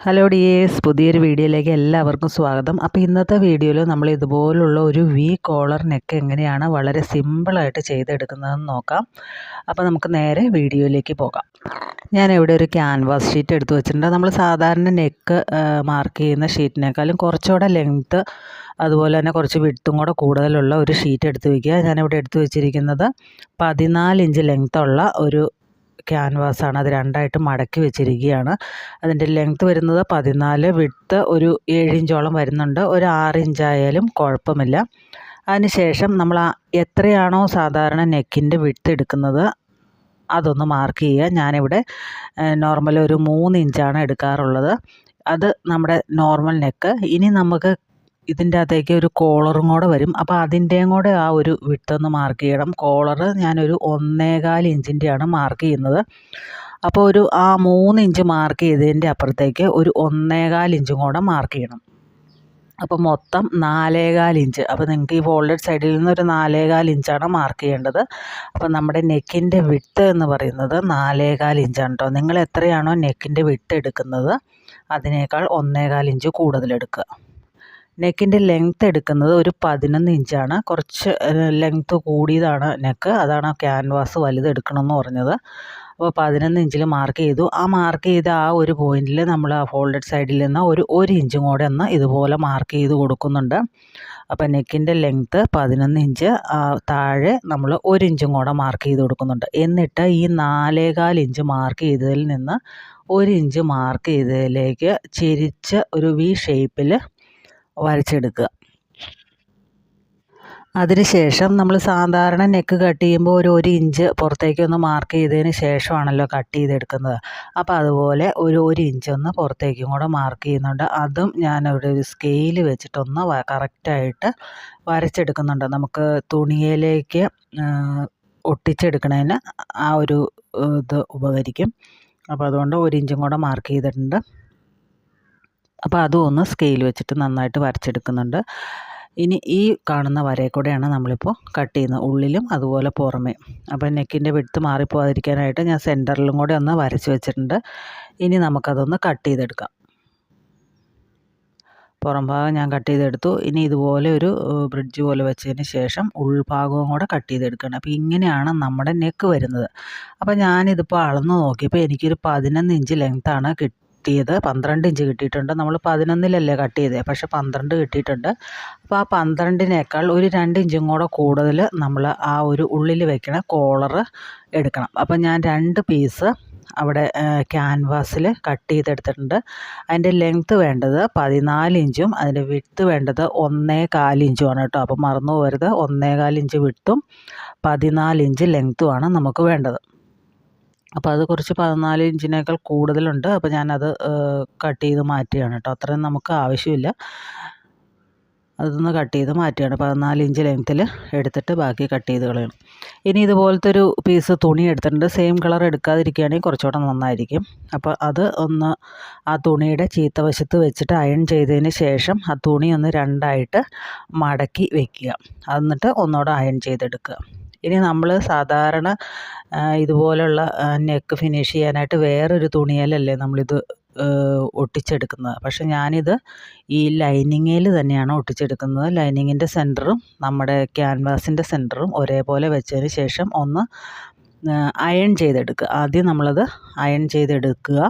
Hello dears, പുതിയൊരു വീഡിയോയിലേക്ക് എല്ലാവർക്കും സ്വാഗതം. അപ്പോൾ ഇന്നത്തെ വീഡിയോയിൽ നമ്മൾ ഇതുപോലുള്ള ഒരു വി കോളർ നെക്ക് എങ്ങനെയാണ് വളരെ സിമ്പിളായിട്ട് ചെയ്തെടുക്കുന്നതെന്ന് നോക്കാം. അപ്പോൾ നമുക്ക് നേരെ വീഡിയോയിലേക്ക് പോകാം. ഞാനിവിടെ ഒരു ക്യാൻവാസ് ഷീറ്റ് എടുത്ത് വെച്ചിട്ടുണ്ട്. നമ്മൾ സാധാരണ നെക്ക് മാർക്ക് ചെയ്യുന്ന ഷീറ്റിനേക്കാളും കുറച്ചുകൂടെ ലെങ്ത്ത് അതുപോലെ തന്നെ കുറച്ച് വിഡ്ത്തും കൂടെ കൂടുതലുള്ള ഒരു ഷീറ്റ് എടുത്ത് വയ്ക്കുക. ഞാനിവിടെ എടുത്ത് വെച്ചിരിക്കുന്നത് 14 ഇഞ്ച് ലെങ്ത്തുള്ള ഒരു ക്യാൻവാസാണ്. അത് രണ്ടായിട്ട് മടക്കി വെച്ചിരിക്കുകയാണ്. അതിൻ്റെ ലെങ്ത്ത് വരുന്നത് 14, വിഡ്ത്ത് ഒരു 7 ഇഞ്ചോളം വരുന്നുണ്ട്. ഒരു 6 ഇഞ്ചായാലും കുഴപ്പമില്ല. അതിനുശേഷം നമ്മൾ എത്രയാണോ സാധാരണ നെക്കിൻ്റെ വിഡ്ത്ത് എടുക്കുന്നത് അതൊന്ന് മാർക്ക് ചെയ്യുക. ഞാനിവിടെ നോർമൽ ഒരു 3 ഇഞ്ചാണ് എടുക്കാറുള്ളത്. അത് നമ്മുടെ നോർമൽ നെക്ക്. ഇനി നമുക്ക് ഇതിൻ്റെ അകത്തേക്ക് ഒരു കോളറും കൂടെ വരും. അപ്പോൾ അതിൻ്റെയും കൂടെ ആ ഒരു വിഡ്ത്തൊന്ന് മാർക്ക് ചെയ്യണം. കോളറ് ഞാനൊരു 1.25 ഇഞ്ചിൻ്റെയാണ് മാർക്ക് ചെയ്യുന്നത്. അപ്പോൾ ഒരു 3 ഇഞ്ച് മാർക്ക് ചെയ്തതിൻ്റെ അപ്പുറത്തേക്ക് ഒരു 1.25 ഇഞ്ചും കൂടെ മാർക്ക് ചെയ്യണം. അപ്പോൾ മൊത്തം 4.25 ഇഞ്ച്. അപ്പോൾ നിങ്ങൾക്ക് ഈ ഫോൾഡഡ് സൈഡിൽ നിന്ന് ഒരു 4.25 ഇഞ്ചാണ് മാർക്ക് ചെയ്യേണ്ടത്. അപ്പോൾ നമ്മുടെ നെക്കിൻ്റെ വിഡ്ത്ത് എന്ന് പറയുന്നത് 4.25 ഇഞ്ചാണ് കേട്ടോ. നിങ്ങൾ എത്രയാണോ നെക്കിൻ്റെ വിഡ്ത്ത് എടുക്കുന്നത് അതിനേക്കാൾ 1.25 ഇഞ്ച് കൂടുതലെടുക്കുക. നെക്കിൻ്റെ ലെങ്ത്ത് എടുക്കുന്നത് ഒരു 11 ഇഞ്ചാണ്. കുറച്ച് ലെങ്ത്ത് കൂടിയതാണ് നെക്ക്. അതാണ് ആ ക്യാൻവാസ് വലുത് എടുക്കണമെന്ന് പറഞ്ഞത്. അപ്പോൾ 11 ഇഞ്ചിൽ മാർക്ക് ചെയ്തു. ആ മാർക്ക് ചെയ്ത ആ ഒരു പോയിന്റിൽ നമ്മൾ ആ ഫോൾഡഡ് സൈഡിൽ നിന്ന് ഒരു ഇഞ്ചും കൂടെ ഒന്ന് ഇതുപോലെ മാർക്ക് ചെയ്ത് കൊടുക്കുന്നുണ്ട്. അപ്പോൾ നെക്കിൻ്റെ ലെങ്ത്ത് 11 ഇഞ്ച്, താഴെ നമ്മൾ 1 ഇഞ്ചും കൂടെ മാർക്ക് ചെയ്ത് കൊടുക്കുന്നുണ്ട്. എന്നിട്ട് ഈ 4.25 ഇഞ്ച് മാർക്ക് ചെയ്തതിൽ നിന്ന് 1 ഇഞ്ച് മാർക്ക് ചെയ്തതിലേക്ക് ചെരിച്ച് ഒരു വി ഷേപ്പിൽ വരച്ചെടുക്കുക. അതിനുശേഷം നമ്മൾ സാധാരണ നെക്ക് കട്ട് ചെയ്യുമ്പോൾ ഒരു ഇഞ്ച് പുറത്തേക്കൊന്ന് മാർക്ക് ചെയ്തതിന് ശേഷമാണല്ലോ കട്ട് ചെയ്തെടുക്കുന്നത്. അപ്പോൾ അതുപോലെ ഒരു ഇഞ്ചൊന്ന് പുറത്തേക്കും കൂടെ മാർക്ക് ചെയ്യുന്നുണ്ട്. അതും ഞാനവിടെ ഒരു സ്കെയിൽ വെച്ചിട്ടൊന്ന് കറക്റ്റായിട്ട് വരച്ചെടുക്കുന്നുണ്ട്. നമുക്ക് തുണിയിലേക്ക് ഒട്ടിച്ചെടുക്കണതിന് ആ ഒരു ഇത് ഉപകരിക്കും. അപ്പോൾ അതുകൊണ്ട് 1 ഇഞ്ചും കൂടെ മാർക്ക് ചെയ്തിട്ടുണ്ട്. അപ്പോൾ അതും ഒന്ന് സ്കെയിൽ വെച്ചിട്ട് നന്നായിട്ട് വരച്ചെടുക്കുന്നുണ്ട്. ഇനി ഈ കാണുന്ന വരയിൽ കൂടെയാണ് നമ്മളിപ്പോൾ കട്ട് ചെയ്യുന്നത്, ഉള്ളിലും അതുപോലെ പുറമേ. അപ്പോൾ നെക്കിൻ്റെ വിഡ്ത്ത് മാറിപ്പോകാതിരിക്കാനായിട്ട് ഞാൻ സെൻറ്ററിലും കൂടെ ഒന്ന് വരച്ച് വെച്ചിട്ടുണ്ട്. ഇനി നമുക്കതൊന്ന് കട്ട് ചെയ്തെടുക്കാം. പുറം ഭാഗം ഞാൻ കട്ട് ചെയ്തെടുത്തു. ഇനി ഇതുപോലെ ഒരു ബ്രിഡ്ജ് പോലെ വെച്ചതിന് ശേഷം ഉൾഭാഗവും കൂടെ കട്ട് ചെയ്തെടുക്കണം. അപ്പോൾ ഇങ്ങനെയാണ് നമ്മുടെ നെക്ക് വരുന്നത്. അപ്പോൾ ഞാനിതിപ്പോൾ അളന്ന് നോക്കിയപ്പോൾ എനിക്കൊരു 11 ഇഞ്ച് ലെങ്ത്താണ് കിട്ടിയത്. 12 ഇഞ്ച് കിട്ടിയിട്ടുണ്ട്. നമ്മൾ 11-ലല്ലേ കട്ട് ചെയ്തത്, പക്ഷേ 12 കിട്ടിയിട്ടുണ്ട്. അപ്പോൾ ആ 12-നേക്കാൾ ഒരു 2 ഇഞ്ചും കൂടെ കൂടുതൽ നമ്മൾ ആ ഒരു ഉള്ളിൽ വെക്കണ കോളറ് എടുക്കണം. അപ്പോൾ ഞാൻ 2 പീസ് അവിടെ ക്യാൻവാസിൽ കട്ട് ചെയ്തെടുത്തിട്ടുണ്ട്. അതിൻ്റെ ലെങ്ത്ത് വേണ്ടത് 14 ഇഞ്ചും അതിൻ്റെ വിഡ്ത്ത് വേണ്ടത് 1.25 ഇഞ്ചുമാണ് കേട്ടോ. അപ്പോൾ മറന്നു പോകരുത്, 1.25 ഇഞ്ച് വിഡ്ത്തും 14 ഇഞ്ച് ലെങ്ത്തുമാണ് നമുക്ക് വേണ്ടത്. അപ്പോൾ അത് കുറച്ച് 14 ഇഞ്ചിനേക്കാൾ കൂടുതലുണ്ട്. അപ്പോൾ ഞാനത് കട്ട് ചെയ്ത് മാറ്റുകയാണ് കേട്ടോ. അത്രയും നമുക്ക് ആവശ്യമില്ല. അതൊന്ന് കട്ട് ചെയ്ത് മാറ്റുകയാണ്. 14 ഇഞ്ച് ലെങ്ത്തിൽ എടുത്തിട്ട് ബാക്കി കട്ട് ചെയ്ത് കളയണം. ഇനി ഇതുപോലത്തെ ഒരു പീസ് തുണി എടുത്തിട്ടുണ്ട്. സെയിം കളർ എടുക്കാതിരിക്കുകയാണെങ്കിൽ കുറച്ചുകൂടെ നന്നായിരിക്കും. അപ്പോൾ അത് ഒന്ന് ആ തുണിയുടെ ചീത്ത വശത്ത് വെച്ചിട്ട് അയൺ ചെയ്തതിന് ശേഷം ആ തുണി ഒന്ന് രണ്ടായിട്ട് മടക്കി വയ്ക്കുക. എന്നിട്ട് ഒന്നുകൂടെ അയൺ ചെയ്തെടുക്കുക. ഇനി നമ്മൾ സാധാരണ ഇതുപോലുള്ള നെക്ക് ഫിനിഷ് ചെയ്യാനായിട്ട് വേറൊരു തുണിയിലല്ലേ നമ്മളിത് ഒട്ടിച്ചെടുക്കുന്നത്. പക്ഷെ ഞാനിത് ഈ ലൈനിങ്ങിൽ തന്നെയാണ് ഒട്ടിച്ചെടുക്കുന്നത്. ലൈനിങ്ങിൻ്റെ സെൻറ്ററും നമ്മുടെ ക്യാൻവാസിൻ്റെ സെൻറ്ററും ഒരേപോലെ വെച്ചതിന് ശേഷം ഒന്ന് അയൺ ചെയ്തെടുക്കുക. ആദ്യം നമ്മളത് അയൺ ചെയ്തെടുക്കുക.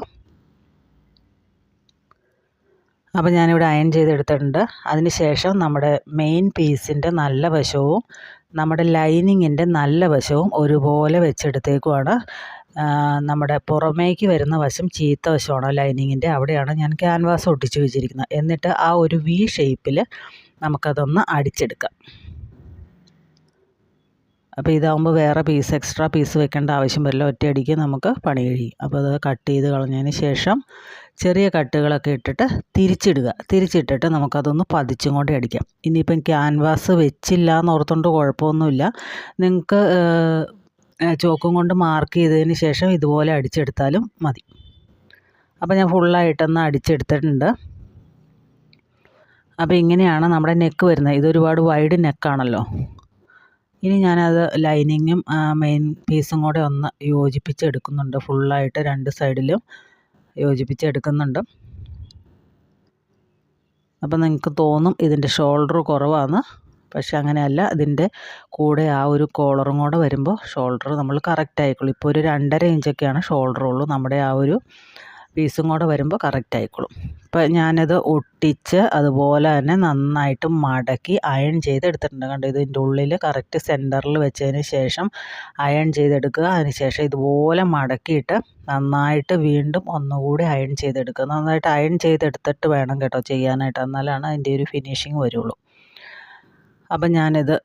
അപ്പോൾ ഞാനിവിടെ അയൺ ചെയ്തെടുത്തിട്ടുണ്ട്. അതിന് ശേഷം നമ്മുടെ മെയിൻ പീസിൻ്റെ നല്ല വശവും നമ്മുടെ ലൈനിങ്ങിൻ്റെ നല്ല വശവും ഒരുപോലെ വെച്ചെടുത്തേക്കുവാണ്. നമ്മുടെ പുറമേക്ക് വരുന്ന വശം ചീത്ത വശമാണ് ലൈനിങ്ങിൻ്റെ, അവിടെയാണ് ഞാൻ ക്യാൻവാസ് ഒട്ടിച്ച് വെച്ചിരിക്കുന്നത്. എന്നിട്ട് ആ ഒരു വി ഷേപ്പിൽ നമുക്കതൊന്ന് അടിച്ചെടുക്കാം. അപ്പോൾ ഇതാകുമ്പോൾ വേറെ എക്സ്ട്രാ പീസ് വെക്കേണ്ട ആവശ്യം വരില്ല. ഒറ്റയടിക്ക് നമുക്ക് പണി കഴിയും. അപ്പോൾ അത് കട്ട് ചെയ്ത് കളഞ്ഞതിന് ശേഷം ചെറിയ കട്ടുകളൊക്കെ ഇട്ടിട്ട് തിരിച്ചിട്ടിട്ട് നമുക്കതൊന്ന് പതിച്ചും കൊണ്ട് അടിക്കാം. ഇനിയിപ്പം ക്യാൻവാസ് വെച്ചില്ല എന്നോർത്തുകൊണ്ട് കുഴപ്പമൊന്നുമില്ല. നിങ്ങൾക്ക് ചോക്കും കൊണ്ട് മാർക്ക് ചെയ്തതിന് ശേഷം ഇതുപോലെ അടിച്ചെടുത്താലും മതി. അപ്പോൾ ഞാൻ ഫുള്ളായിട്ടൊന്ന് അടിച്ചെടുത്തിട്ടുണ്ട്. അപ്പോൾ ഇങ്ങനെയാണ് നമ്മുടെ നെക്ക് വരുന്നത്. ഇതൊരുപാട് വൈഡ് നെക്കാണല്ലോ. ഇനി ഞാനത് ലൈനിങ്ങും മെയിൻ പീസും കൂടെ ഒന്ന് യോജിപ്പിച്ചെടുക്കുന്നുണ്ട്. ഫുള്ളായിട്ട് 2 സൈഡിലും യോജിപ്പിച്ചെടുക്കുന്നുണ്ട്. അപ്പോൾ നിങ്ങൾക്ക് തോന്നും ഇതിൻ്റെ ഷോൾഡർ കുറവാണ്, പക്ഷെ അങ്ങനെയല്ല. ഇതിൻ്റെ കൂടെ ആ ഒരു കോളറും കൂടെ വരുമ്പോൾ ഷോൾഡർ നമ്മൾ കറക്റ്റ് ആയിക്കോളും. ഇപ്പോൾ ഒരു 2.5 ഇഞ്ചൊക്കെയാണ് ഷോൾഡർ ഉള്ളൂ, നമ്മുടെ ആ ഒരു പീസും കൂടെ വരുമ്പോൾ കറക്റ്റ് ആയിക്കോളും. അപ്പോൾ ഞാനത് ഒട്ടിച്ച് അതുപോലെ തന്നെ നന്നായിട്ട് മടക്കി അയൺ ചെയ്തെടുത്തിട്ടുണ്ട്. കണ്ടോ, ഇതിൻ്റെ ഉള്ളിൽ കറക്റ്റ് സെൻറ്ററിൽ വെച്ചതിന് ശേഷം അയൺ ചെയ്തെടുക്കുക. അതിന് ശേഷം ഇതുപോലെ മടക്കിയിട്ട് നന്നായിട്ട് വീണ്ടും ഒന്നുകൂടി അയൺ ചെയ്തെടുക്കുക. നന്നായിട്ട് അയൺ ചെയ്തെടുത്തിട്ട് വേണം കേട്ടോ ചെയ്യാനായിട്ട്, എന്നാലാണ് അതിൻ്റെ ഒരു ഫിനിഷിങ് വരുള്ളൂ. അപ്പം ഞാനിത്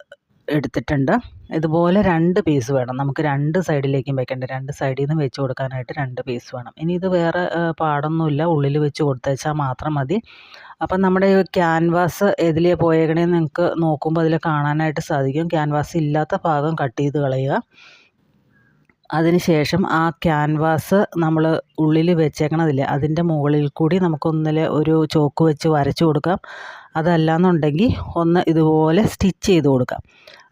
എടുത്തിട്ടുണ്ട്. ഇതുപോലെ 2 പീസ് വേണം നമുക്ക്, 2 സൈഡിലേക്കും വെക്കേണ്ട, 2 സൈഡിൽ നിന്ന് വെച്ച് കൊടുക്കാനായിട്ട് 2 പീസ് വേണം. ഇനി ഇത് വേറെ പാടൊന്നുമില്ല, ഉള്ളിൽ വെച്ച് കൊടുത്തേച്ചാൽ മാത്രം മതി. അപ്പം നമ്മുടെ ക്യാൻവാസ് എതിലേ പോയേക്കണേന്ന് നിങ്ങൾക്ക് നോക്കുമ്പോൾ അതിൽ കാണാനായിട്ട് സാധിക്കും. ക്യാൻവാസ് ഇല്ലാത്ത ഭാഗം കട്ട് ചെയ്ത് കളയുക. അതിനുശേഷം ആ ക്യാൻവാസ് നമ്മൾ ഉള്ളിൽ വെച്ചേക്കണതില്ലേ, അതിൻ്റെ മുകളിൽ കൂടി നമുക്കൊന്നിൽ ഒരു ചോക്ക് വെച്ച് വരച്ചു കൊടുക്കാം. അതല്ലാന്നുണ്ടെങ്കിൽ ഒന്ന് ഇതുപോലെ സ്റ്റിച്ച് ചെയ്ത് കൊടുക്കാം.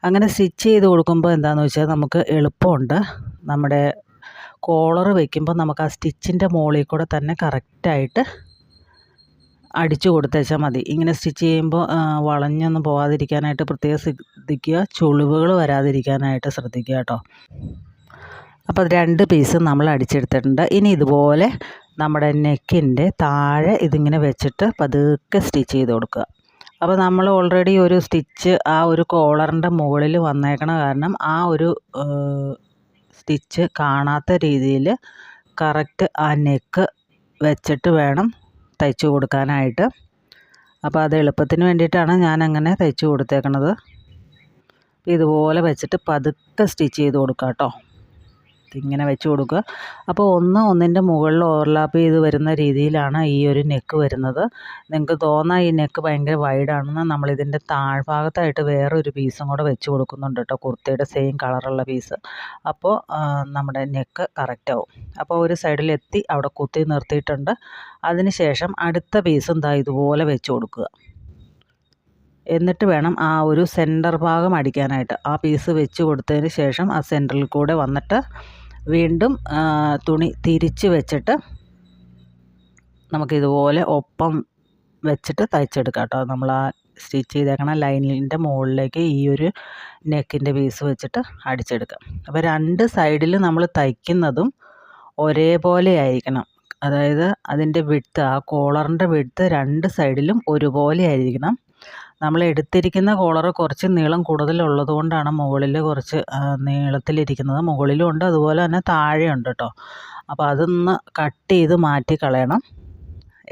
അങ്ങനെ സ്റ്റിച്ച് ചെയ്ത് കൊടുക്കുമ്പോൾ എന്താണെന്ന് വെച്ചാൽ നമുക്ക് എളുപ്പമുണ്ട്. നമ്മുടെ കോളർ വയ്ക്കുമ്പോൾ നമുക്ക് ആ സ്റ്റിച്ചിൻ്റെ മുകളിൽ കൂടെ തന്നെ കറക്റ്റായിട്ട് അടിച്ചു കൊടുത്തേച്ചാൽ മതി. ഇങ്ങനെ സ്റ്റിച്ച് ചെയ്യുമ്പോൾ വളഞ്ഞൊന്നും പോകാതിരിക്കാനായിട്ട് പ്രത്യേകം ശ്രദ്ധിക്കുക, ചുളിവുകൾ വരാതിരിക്കാനായിട്ട് ശ്രദ്ധിക്കുക കേട്ടോ. അപ്പോൾ 2 പീസ് നമ്മൾ അടിച്ചെടുത്തിട്ടുണ്ട്. ഇനി ഇതുപോലെ നമ്മുടെ നെക്കിൻ്റെ താഴെ ഇതിങ്ങനെ വെച്ചിട്ട് പതുക്കെ സ്റ്റിച്ച് ചെയ്ത് കൊടുക്കുക. അപ്പോൾ നമ്മൾ ഓൾറെഡി ഒരു സ്റ്റിച്ച് ആ ഒരു കോളറിൻ്റെ മുകളിൽ വന്നേക്കണ കാരണം ആ ഒരു സ്റ്റിച്ച് കാണാത്ത രീതിയിൽ കറക്റ്റ് ആ നെക്ക് വെച്ചിട്ട് വേണം തയ്ച്ചു കൊടുക്കാനായിട്ട്. അപ്പോൾ അത് എളുപ്പത്തിന് വേണ്ടിയിട്ടാണ് ഞാൻ അങ്ങനെ തയ്ച്ചു കൊടുത്തേക്കണത്. ഇതുപോലെ വെച്ചിട്ട് പതുക്കെ സ്റ്റിച്ച് ചെയ്ത് കൊടുക്കുക കേട്ടോ. ഇങ്ങനെ വെച്ച് കൊടുക്കുക. അപ്പോൾ ഒന്നിൻ്റെ മുകളിൽ ഓവർലാപ്പ് ചെയ്ത് വരുന്ന രീതിയിലാണ് ഈ ഒരു നെക്ക് വരുന്നത്. നിങ്ങൾക്ക് തോന്നാം ഈ നെക്ക് ഭയങ്കര വൈഡാണെന്ന്. നമ്മളിതിൻ്റെ താഴ്ഭാഗത്തായിട്ട് വേറൊരു പീസും കൂടെ വെച്ച് കൊടുക്കുന്നുണ്ട് കേട്ടോ, കുർത്തയുടെ സെയിം കളറുള്ള പീസ്. അപ്പോൾ നമ്മുടെ നെക്ക് കറക്റ്റ് ആവും. അപ്പോൾ ഒരു സൈഡിലെത്തി അവിടെ കുത്തി നിർത്തിയിട്ടുണ്ട്. അതിന് ശേഷം അടുത്ത പീസും ഇതുപോലെ വെച്ച് കൊടുക്കുക. എന്നിട്ട് വേണം ആ ഒരു സെൻറ്റർ ഭാഗം അടിക്കാനായിട്ട്. ആ പീസ് വെച്ച് കൊടുത്തതിന് ശേഷം ആ സെൻറ്ററിൽ കൂടെ വന്നിട്ട് വീണ്ടും തുണി തിരിച്ച് വെച്ചിട്ട് നമുക്കിതുപോലെ ഒപ്പം വെച്ചിട്ട് തയ്ച്ചെടുക്കാം കേട്ടോ. നമ്മൾ ആ സ്റ്റിച്ച് ചെയ്തേക്കണ ലൈനിൻ്റെ മുകളിലേക്ക് ഈ ഒരു നെക്കിൻ്റെ പീസ് വെച്ചിട്ട് അടിച്ചെടുക്കാം. അപ്പോൾ 2 സൈഡിൽ നമ്മൾ തയ്ക്കുന്നതും ഒരേപോലെ ആയിരിക്കണം. അതായത് അതിൻ്റെ വിഡ്ത്ത്, ആ കോളറിൻ്റെ വിഡ്ത്ത് 2 സൈഡിലും ഒരുപോലെ ആയിരിക്കണം. നമ്മൾ എടുത്തിരിക്കുന്ന കോളർ കുറച്ച് നീളം കൂടുതലുള്ളത് കൊണ്ടാണ് മുകളിൽ കുറച്ച് നീളത്തിലിരിക്കുന്നത്. മുകളിലും ഉണ്ട്, അതുപോലെ തന്നെ താഴെയുണ്ട് കേട്ടോ. അപ്പോൾ അതൊന്ന് കട്ട് ചെയ്ത് മാറ്റി കളയണം.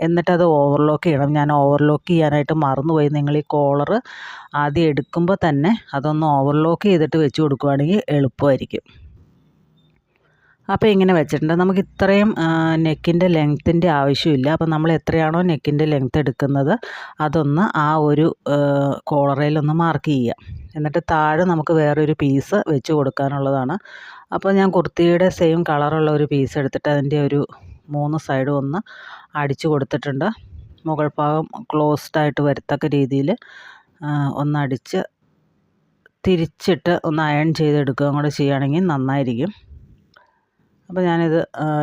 എന്നിട്ടത് ഓവർലോക്ക് ചെയ്യണം. ഞാൻ ഓവർലോക്ക് ചെയ്യാനായിട്ട് മറന്നുപോയി. നിങ്ങൾ ഈ കോളർ ആദ്യം എടുക്കുമ്പോൾ തന്നെ അതൊന്ന് ഓവർലോക്ക് ചെയ്തിട്ട് വെച്ച് കൊടുക്കുകയാണെങ്കിൽ എളുപ്പമായിരിക്കും. അപ്പോൾ ഇങ്ങനെ വെച്ചിട്ടുണ്ട്. നമുക്ക് ഇത്രയും നെക്കിൻ്റെ ലെങ്ത്തിൻ്റെ ആവശ്യമില്ല. അപ്പോൾ നമ്മൾ എത്രയാണോ നെക്കിൻ്റെ ലെങ്ത്ത് എടുക്കുന്നത് അതൊന്ന് ആ ഒരു കോളറയിലൊന്ന് മാർക്ക് ചെയ്യുക. എന്നിട്ട് താഴെ നമുക്ക് വേറൊരു പീസ് വെച്ച് കൊടുക്കാനുള്ളതാണ്. അപ്പോൾ ഞാൻ കുർത്തിയുടെ സെയിം കളറുള്ള ഒരു പീസ് എടുത്തിട്ട് അതിൻ്റെ ഒരു 3 സൈഡും ഒന്ന് അടിച്ചു കൊടുത്തിട്ടുണ്ട്. മുകൾ ഭാഗം ക്ലോസ്ഡായിട്ട് വരത്തക്ക രീതിയിൽ ഒന്നടിച്ച് തിരിച്ചിട്ട് ഒന്ന് അയൺ ചെയ്തെടുക്കുകയും കൂടെ ചെയ്യുകയാണെങ്കിൽ നന്നായിരിക്കും. അപ്പോൾ ഞാനിത്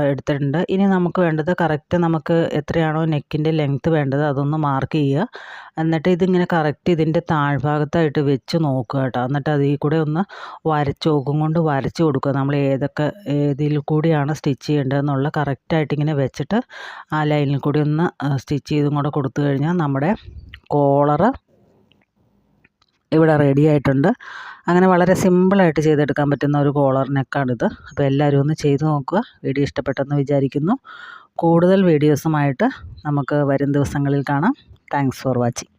എടുത്തിട്ടുണ്ട്. ഇനി നമുക്ക് വേണ്ടത് കറക്റ്റ് നമുക്ക് എത്രയാണോ നെക്കിൻ്റെ ലെങ്ത്ത് വേണ്ടത് അതൊന്ന് മാർക്ക് ചെയ്യുക. എന്നിട്ട് ഇതിങ്ങനെ കറക്റ്റ് ഇതിൻ്റെ താഴ്ഭാഗത്തായിട്ട് വെച്ച് നോക്കുക കേട്ടോ. എന്നിട്ട് അതിൽ കൂടെ ഒന്ന് ചോക്കും കൊണ്ട് വരച്ച് കൊടുക്കുക. നമ്മൾ ഏതിൽ കൂടിയാണ് സ്റ്റിച്ച് ചെയ്യേണ്ടതെന്നുള്ള കറക്റ്റായിട്ട് ഇങ്ങനെ വെച്ചിട്ട് ആ ലൈനിൽ കൂടി ഒന്ന് സ്റ്റിച്ച് ചെയ്തും കൂടെ കൊടുത്തു കഴിഞ്ഞാൽ നമ്മുടെ കോളറ് ഇവിടെ റെഡി ആയിട്ടുണ്ട്. അങ്ങനെ വളരെ സിമ്പിളായിട്ട് ചെയ്തെടുക്കാൻ പറ്റുന്ന ഒരു കോളർ നെക്കാണിത്. അപ്പോൾ എല്ലാവരും ഒന്ന് ചെയ്ത് നോക്കുക. വീഡിയോ ഇഷ്ടപ്പെട്ടെന്ന് വിചാരിക്കുന്നു. കൂടുതൽ വീഡിയോസുമായിട്ട് നമുക്ക് വരും ദിവസങ്ങളിൽ കാണാം. Thanks for watching.